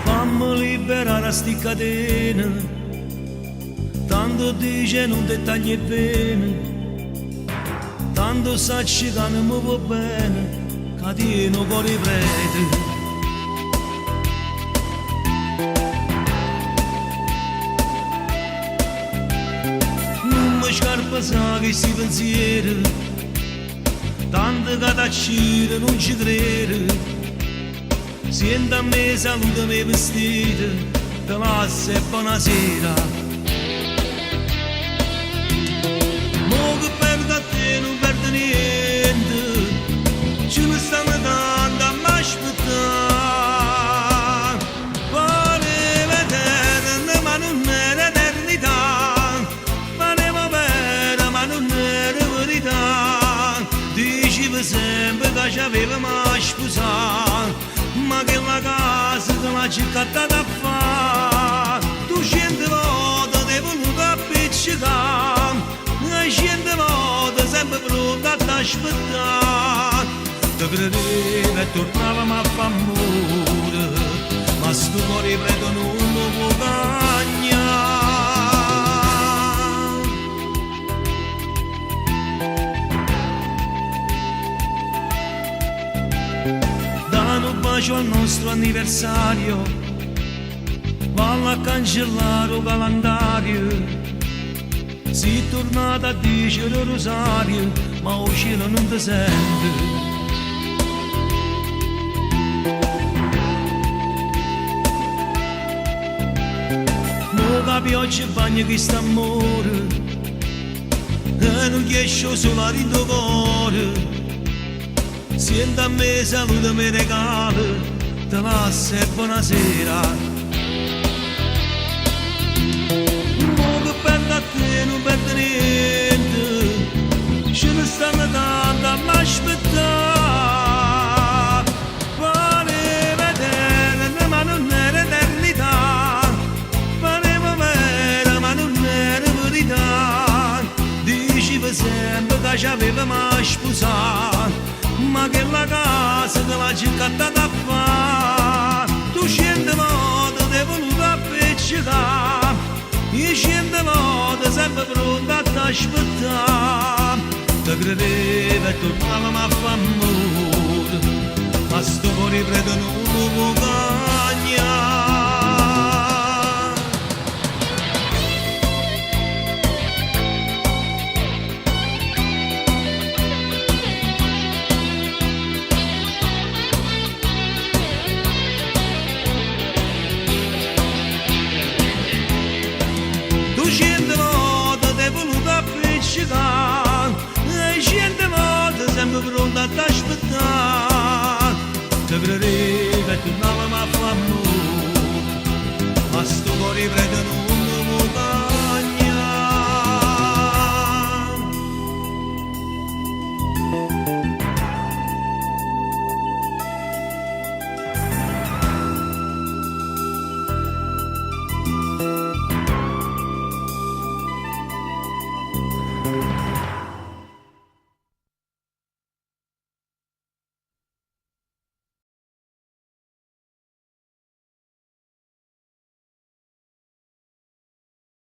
Fammi liberare a sti catene, tanto dice non ti tagli e bene, tanto sacci che non mi va bene, che tieno cuore prete. Non mi scarpa sa che si pensieri, tanto che t'accire non ci crede. Senti a me, salutami vestita, te lascio e buonasera. Mo che perdo a te non perdo niente, ce ne stanno tanto a m'aspettare. Vorrei vedere ma non è l'eternità, faremo bene ma non è la verità. Dicevi sempre che ci avevamo sposato, ma che la casa te l'ha cercata da fare. Tu 100 volte ti hai voluto appiccicare, e 100 volte sempre pronta ad aspettare. Ti credevo e tornavamo a fare amore, ma sto cuore preto non lo può cagnare. Un bacio al nostro anniversario, valla a cancellare il calendario. Si è tornata a dire rosario, ma il cielo non ti sente. Mo la pioggia bagna questo amore, e non riesco solo a rinnovare. Senti a me, salutami, regalo, te lascio e buonasera. Mo che perdo a te non perdo niente, ce ne stanno tanto a m'aspettare. Vorrei vedere ma non è l'eternità, faremo bene ma non è la verità. Dicevi sempre che ci avevamo sposato, ma che la casa te l'ha cercata da fare. Tu 100 volte ti hai voluto appiccicare, e 100 volte sempre pronta ad aspettare. Ti credevo e tornavamo a fare amore, ma sto cuore preto non lo può cagnare. E 100 volte sempre pronta ad aspettare. Ti credevo e tornavamo a fare amore, ma sto cuore preto non